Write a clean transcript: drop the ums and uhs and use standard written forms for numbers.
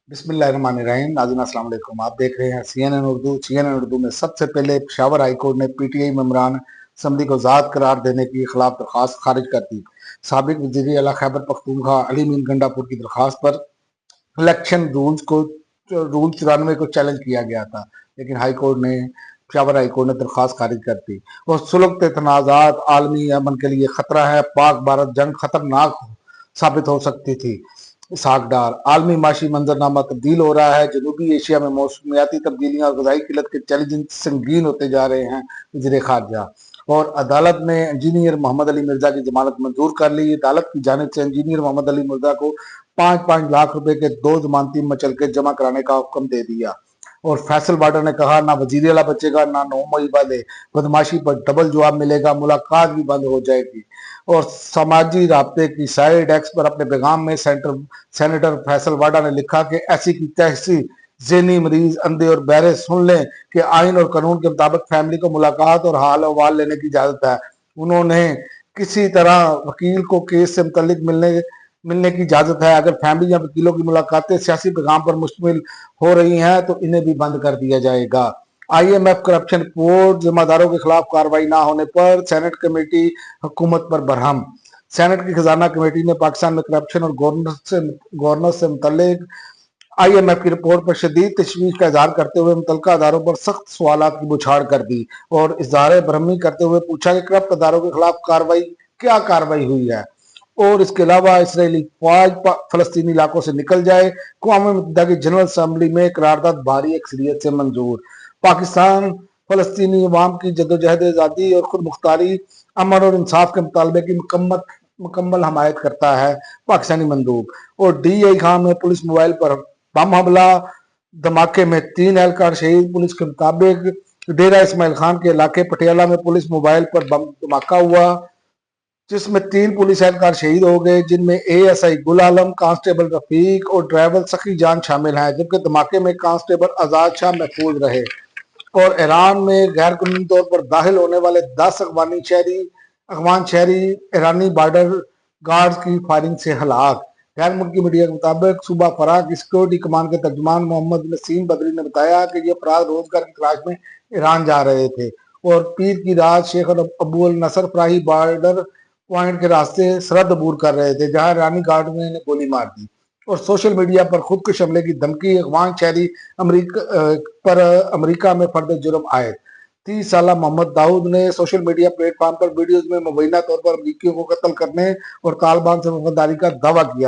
बिस्मिल्लाहिर्रहमानिर्रहीम। नाज़रीन अस्सलाम वालेकुम। आप देख रहे हैं CNN उर्दू में सबसे पहले पेशावर हाई कोर्ट ने पीटीआई मेंबरान असम्बली को ज़ात करार देने की खिलाफ दरख्वास्त खारिज कर दी। साबिक वज़ीर आला खैबर पख्तूनख्वा अली मीन गंडापुर की दरख्वास्त पर इलेक्शन रूल 94 को चैलेंज किया गया था, लेकिन पेशावर हाई कोर्ट ने दरख्वास्त खारिज कर दी और सुलगते तनाज़ात आलमी अमन के लिए खतरा है। पाक भारत जंग खतरनाक साबित हो सकती थी। इसहाक डार, आलमी माशी मंजरनामा तब्दील हो रहा है। जनूबी एशिया में मौसमियाती तब्दीलियां और गजाई किल्लत के चैलेंज संगीन होते जा रहे हैं। वज़ीर खारजा और अदालत ने इंजीनियर मोहम्मद अली मिर्जा की जमानत मंजूर कर ली। अदालत की जानिब से इंजीनियर मोहम्मद अली मिर्जा को 5-5 लाख रुपए के 2 जमानती मचलके जमा कराने का हुक्म दे दिया। और फैसल बार्डर ने कहा, ना वजीर अला बचेगा ना 9 मई वाले, बदमाशी पर डबल जवाब मिलेगा, मुलाकात भी बंद हो जाएगी। और समाजी राब्ते की साइड एक्स पर अपने पैगाम में सेनेटर फैसल वाडा ने लिखा कि ऐसी की तैसी ज़हनी मरीज अंधे और बहरे सुन लें कि आइन और कानून के मुताबिक फैमिली को मुलाकात और हाल अहवाल लेने की इजाजत है। उन्होंने किसी तरह वकील को केस से मुतल्लिक मिलने की इजाजत है। अगर फैमिली या वकीलों की मुलाकातें सियासी पैगाम पर मुश्तमिल हो रही हैं तो इन्हें भी बंद कर दिया जाएगा। IMF करप्शन रिपोर्ट, जिम्मेदारों के खिलाफ कार्रवाई ना होने पर सेनेट कमेटी हुकूमत पर बरहम। सेनेट की खजाना कमेटी ने पाकिस्तान में करप्शन और गवर्नेंस से मुतल्लिक IMF की रिपोर्ट पर शदीद तशवीश का इजहार करते हुए मुतलका अदारों पर सख्त सवालात की बुछाड़ कर दी और इजहार बरहमी करते हुए पूछा कि करप्ट अदारों के खिलाफ क्या कार्रवाई हुई है और इसके अलावा इसराइली फौज फलस्तीनी इलाकों से निकल जाए। अक़वाम मुत्तहिदा की जनरल असम्बली में करारदाद भारी अक्सरियत से मंजूर। पाकिस्तान फलस्तीनी अवाम की जदोजहद आज़ादी और खुद मुख्तारी, अमन और इंसाफ के मुतालबे की मुकम्मल हमायत करता है पाकिस्तानी मंदूब। और DI खान में पुलिस मोबाइल पर बम हमला, धमाके में 3 एहलकार शहीद। पुलिस के मुताबिक डेरा इस्माइल खान के इलाके पटियाला में पुलिस मोबाइल पर बम धमाका हुआ जिसमें 3 पुलिस एहलकार शहीद हो गए, जिनमें ASI गुल आलम, कांस्टेबल रफीक और ड्राइवर सखी जान शामिल हैं, जबकि धमाके में कांस्टेबल आजाद शाह महफूज रहे। और ईरान में गैर कानूनी तौर पर दाखिल होने वाले 10 अफगान शहरी ईरानी बॉर्डर गार्ड्स की फायरिंग से हलाक। गैर मुल्की मीडिया के मुताबिक सूबा फराह की सिक्योरिटी कमान के तर्जुमान मोहम्मद नसीम बदरी ने बताया कि ये अफराद रोजगार की तलाश में ईरान जा रहे थे और पीर की रात शेख अबू अल नसर फराही बॉर्डर पॉइंट के रास्ते सरहद अबूर कर रहे थे, जहां ईरानी गार्ड ने इन्हें गोली मार दी। और सोशल मीडिया पर खुदकुश हमले की धमकी, अफगान शहरी अमेरिका में फर्द जुर्म आयद। 30 साल मोहम्मद दाऊद ने सोशल मीडिया प्लेटफॉर्म पर वीडियोज में मुबैना तौर पर अमरीकियों को कत्ल करने और तालिबान से वफादारी का दावा किया।